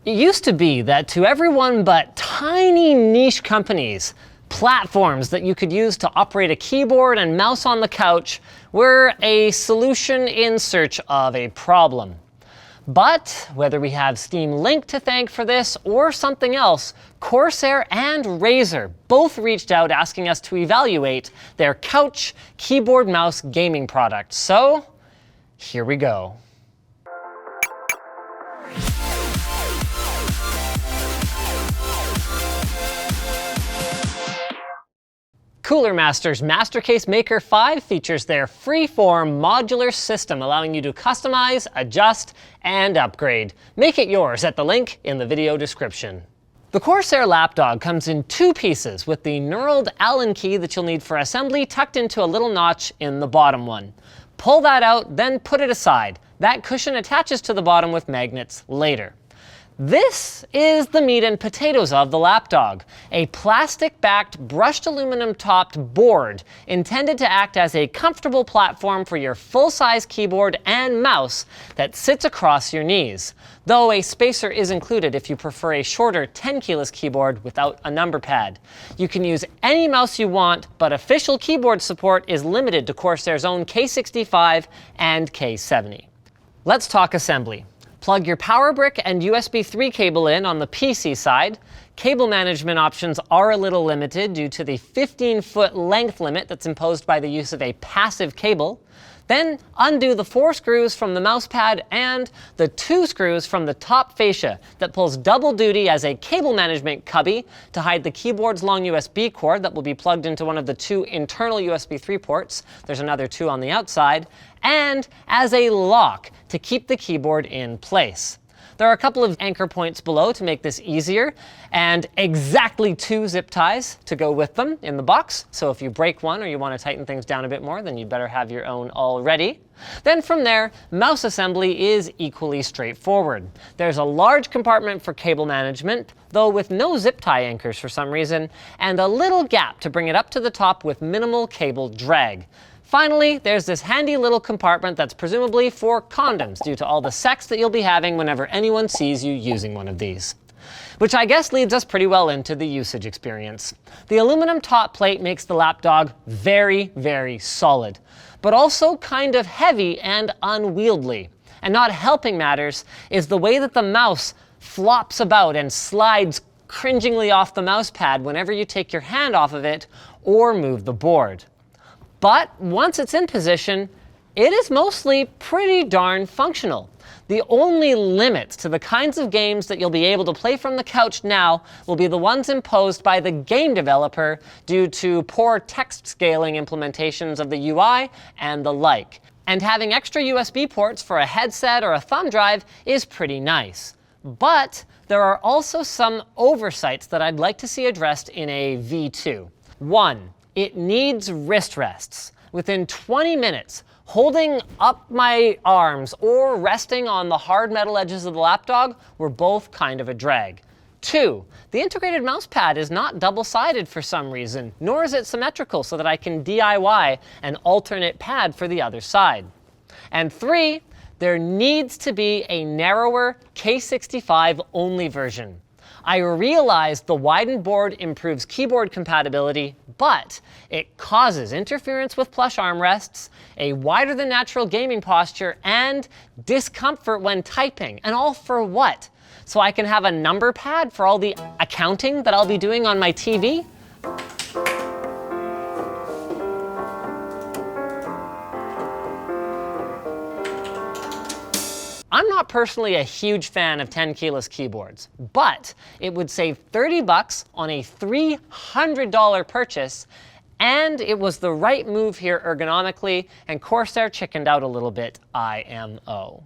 It used to be that to everyone but tiny niche companies, platforms that you could use to operate a keyboard and mouse on the couch were a solution in search of a problem. But whether we have Steam Link to thank for this or something else, Corsair and Razer both reached out asking us to evaluate their couch keyboard mouse gaming product. So here we go. Cooler Master's Mastercase Maker 5 features their free-form modular system, allowing you to customize, adjust, and upgrade. Make it yours at the link in the video description. The Corsair Lapdog comes in two pieces, with the knurled Allen key that you'll need for assembly tucked into a little notch in the bottom one. Pull that out, then put it aside. That cushion attaches to the bottom with magnets later. This is the meat and potatoes of the Lapdog, a plastic-backed, brushed aluminum-topped board intended to act as a comfortable platform for your full-size keyboard and mouse that sits across your knees, though a spacer is included if you prefer a shorter 10-keyless keyboard without a number pad. You can use any mouse you want, but official keyboard support is limited to Corsair's own K65 and K70. Let's talk assembly. Plug your power brick and USB 3 cable in on the PC side. Cable management options are a little limited due to the 15-foot length limit that's imposed by the use of a passive cable. Then undo the 4 screws from the mouse pad and the 2 screws from the top fascia that pulls double duty as a cable management cubby to hide the keyboard's long USB cord that will be plugged into one of the 2 internal USB 3 ports. There's another 2 on the outside, and as a lock to keep the keyboard in place. There are a couple of anchor points below to make this easier, and exactly 2 zip ties to go with them in the box. So if you break one or you want to tighten things down a bit more, then you better have your own already. Then from there, mouse assembly is equally straightforward. There's a large compartment for cable management, though with no zip tie anchors for some reason, and a little gap to bring it up to the top with minimal cable drag. Finally, there's this handy little compartment that's presumably for condoms due to all the sex that you'll be having whenever anyone sees you using one of these. Which I guess leads us pretty well into the usage experience. The aluminum top plate makes the Lapdog very, very solid, but also kind of heavy and unwieldy. And not helping matters is the way that the mouse flops about and slides cringingly off the mouse pad whenever you take your hand off of it or move the board. But once it's in position, it is mostly pretty darn functional. The only limits to the kinds of games that you'll be able to play from the couch now will be the ones imposed by the game developer due to poor text scaling implementations of the UI and the like. And having extra USB ports for a headset or a thumb drive is pretty nice. But there are also some oversights that I'd like to see addressed in a V2. 1. It needs wrist rests. Within 20 minutes, holding up my arms or resting on the hard metal edges of the Lapdog were both kind of a drag. 2, the integrated mouse pad is not double-sided for some reason, nor is it symmetrical so that I can DIY an alternate pad for the other side. And 3, there needs to be a narrower K65 only version. I realize the widened board improves keyboard compatibility, but it causes interference with plush armrests, a wider than natural gaming posture, and discomfort when typing. And all for what? So I can have a number pad for all the accounting that I'll be doing on my TV? I'm not personally a huge fan of 10-keyless keyboards, but it would save $30 on a $300 purchase, and it was the right move here ergonomically, and Corsair chickened out a little bit, IMO.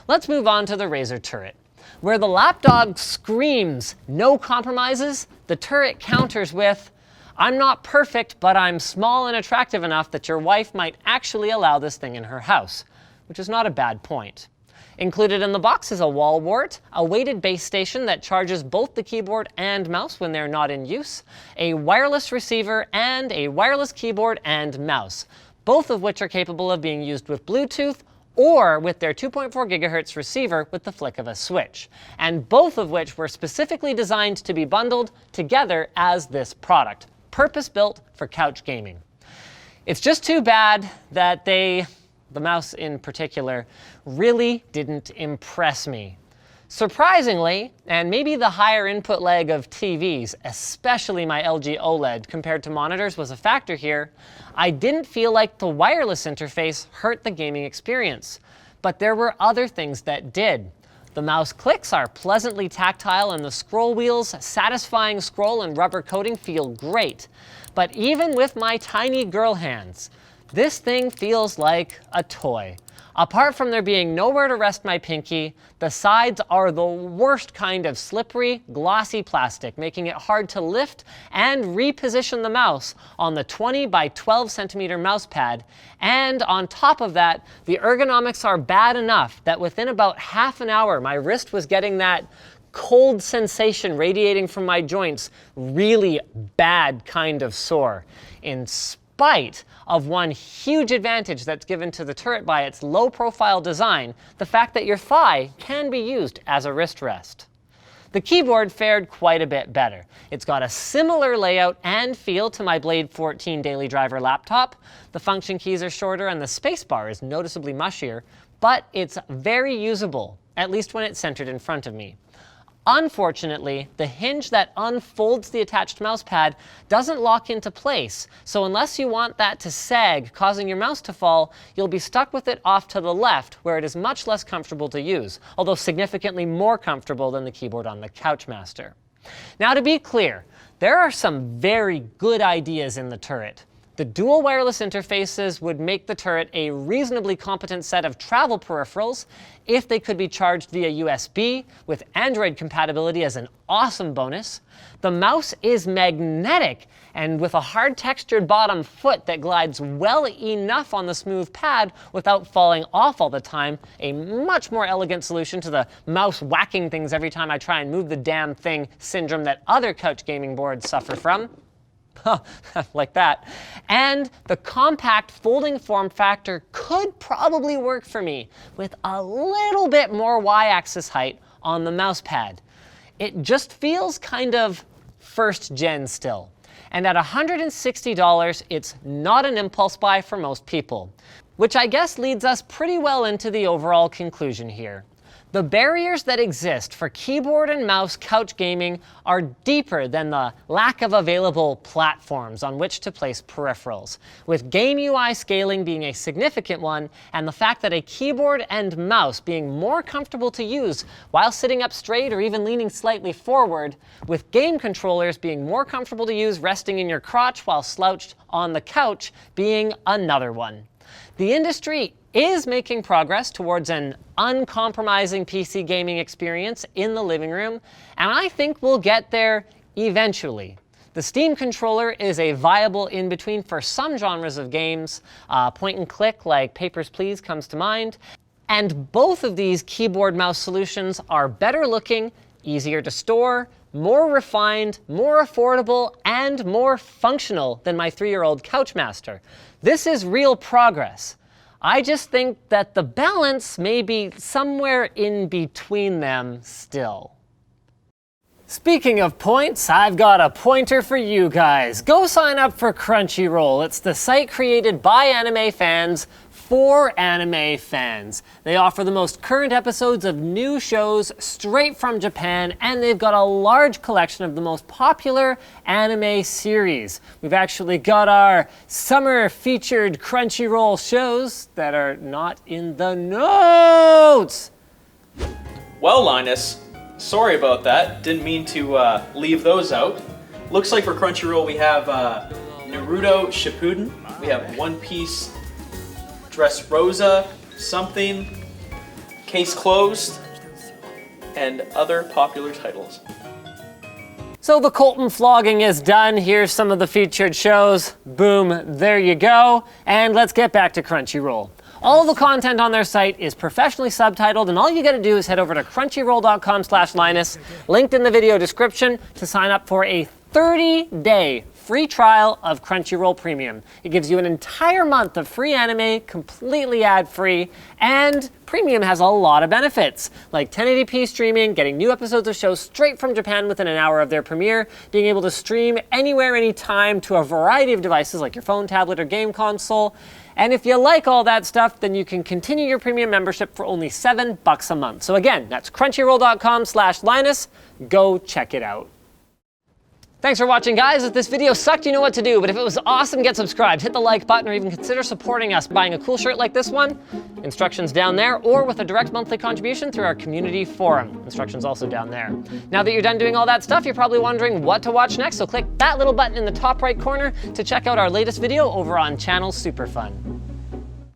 Let's move on to the Razer turret. Where the Lapdog screams, "No compromises," the turret counters with, "I'm not perfect, but I'm small and attractive enough that your wife might actually allow this thing in her house," which is not a bad point. Included in the box is a wall wart, a weighted base station that charges both the keyboard and mouse when they're not in use, a wireless receiver, and a wireless keyboard and mouse, both of which are capable of being used with Bluetooth or with their 2.4 GHz receiver with the flick of a switch, and both of which were specifically designed to be bundled together as this product, purpose-built for couch gaming. It's just too bad that the mouse in particular, really didn't impress me. Surprisingly, and maybe the higher input lag of TVs, especially my LG OLED compared to monitors was a factor here, I didn't feel like the wireless interface hurt the gaming experience. But there were other things that did. The mouse clicks are pleasantly tactile and the scroll wheel's satisfying scroll and rubber coating feel great. But even with my tiny girl hands, this thing feels like a toy. Apart from there being nowhere to rest my pinky, the sides are the worst kind of slippery, glossy plastic, making it hard to lift and reposition the mouse on the 20 by 12 centimeter mouse pad. And on top of that, the ergonomics are bad enough that within about half an hour, my wrist was getting that cold sensation radiating from my joints, really bad kind of sore. In spite of one huge advantage that's given to the turret by its low-profile design, the fact that your thigh can be used as a wrist rest. The keyboard fared quite a bit better. It's got a similar layout and feel to my Blade 14 daily driver laptop. The function keys are shorter and the spacebar is noticeably mushier, but it's very usable, at least when it's centered in front of me. Unfortunately, the hinge that unfolds the attached mouse pad doesn't lock into place, so unless you want that to sag, causing your mouse to fall, you'll be stuck with it off to the left, where it is much less comfortable to use, although significantly more comfortable than the keyboard on the Couchmaster. Now, to be clear, there are some very good ideas in the turret. The dual wireless interfaces would make the turret a reasonably competent set of travel peripherals if they could be charged via USB, with Android compatibility as an awesome bonus. The mouse is magnetic, and with a hard textured bottom foot that glides well enough on the smooth pad without falling off all the time, a much more elegant solution to the mouse whacking things every time I try and move the damn thing syndrome that other couch gaming boards suffer from. Like that. And the compact folding form factor could probably work for me with a little bit more y-axis height on the mouse pad. It just feels kind of first gen still. And at $160, it's not an impulse buy for most people, which I guess leads us pretty well into the overall conclusion here. The barriers that exist for keyboard and mouse couch gaming are deeper than the lack of available platforms on which to place peripherals, with game UI scaling being a significant one, and the fact that a keyboard and mouse being more comfortable to use while sitting up straight or even leaning slightly forward, with game controllers being more comfortable to use resting in your crotch while slouched on the couch being another one. The industry is making progress towards an uncompromising PC gaming experience in the living room, and I think we'll get there eventually. The Steam controller is a viable in-between for some genres of games. Point and click like Papers, Please comes to mind. And both of these keyboard mouse solutions are better looking, easier to store, more refined, more affordable, and more functional than my 3-year-old Couchmaster. This is real progress. I just think that the balance may be somewhere in between them still. Speaking of points, I've got a pointer for you guys. Go sign up for Crunchyroll. It's the site created by anime fans for anime fans. They offer the most current episodes of new shows straight from Japan, and they've got a large collection of the most popular anime series. We've actually got our summer featured Crunchyroll shows that are not in the notes. Well, Linus, sorry about that. Didn't mean to leave those out. Looks like for Crunchyroll we have Naruto Shippuden, we have One Piece, Dressrosa, something, Case Closed, and other popular titles. So the Colton flogging is done. Here's some of the featured shows. Boom, there you go. And let's get back to Crunchyroll. All the content on their site is professionally subtitled, and all you gotta do is head over to crunchyroll.com/Linus, linked in the video description, to sign up for a 30-day free trial of Crunchyroll Premium. It gives you an entire month of free anime, completely ad-free, and Premium has a lot of benefits, like 1080p streaming, getting new episodes of shows straight from Japan within an hour of their premiere, being able to stream anywhere, anytime to a variety of devices like your phone, tablet, or game console. And if you like all that stuff, then you can continue your Premium membership for only $7 a month. So again, that's crunchyroll.com/Linus. Go check it out. Thanks for watching, guys. If this video sucked, you know what to do, but if it was awesome, get subscribed, hit the like button, or even consider supporting us buying a cool shirt like this one. Instructions down there, or with a direct monthly contribution through our community forum. Instructions also down there. Now that you're done doing all that stuff, you're probably wondering what to watch next, so click that little button in the top right corner to check out our latest video over on Channel Superfun.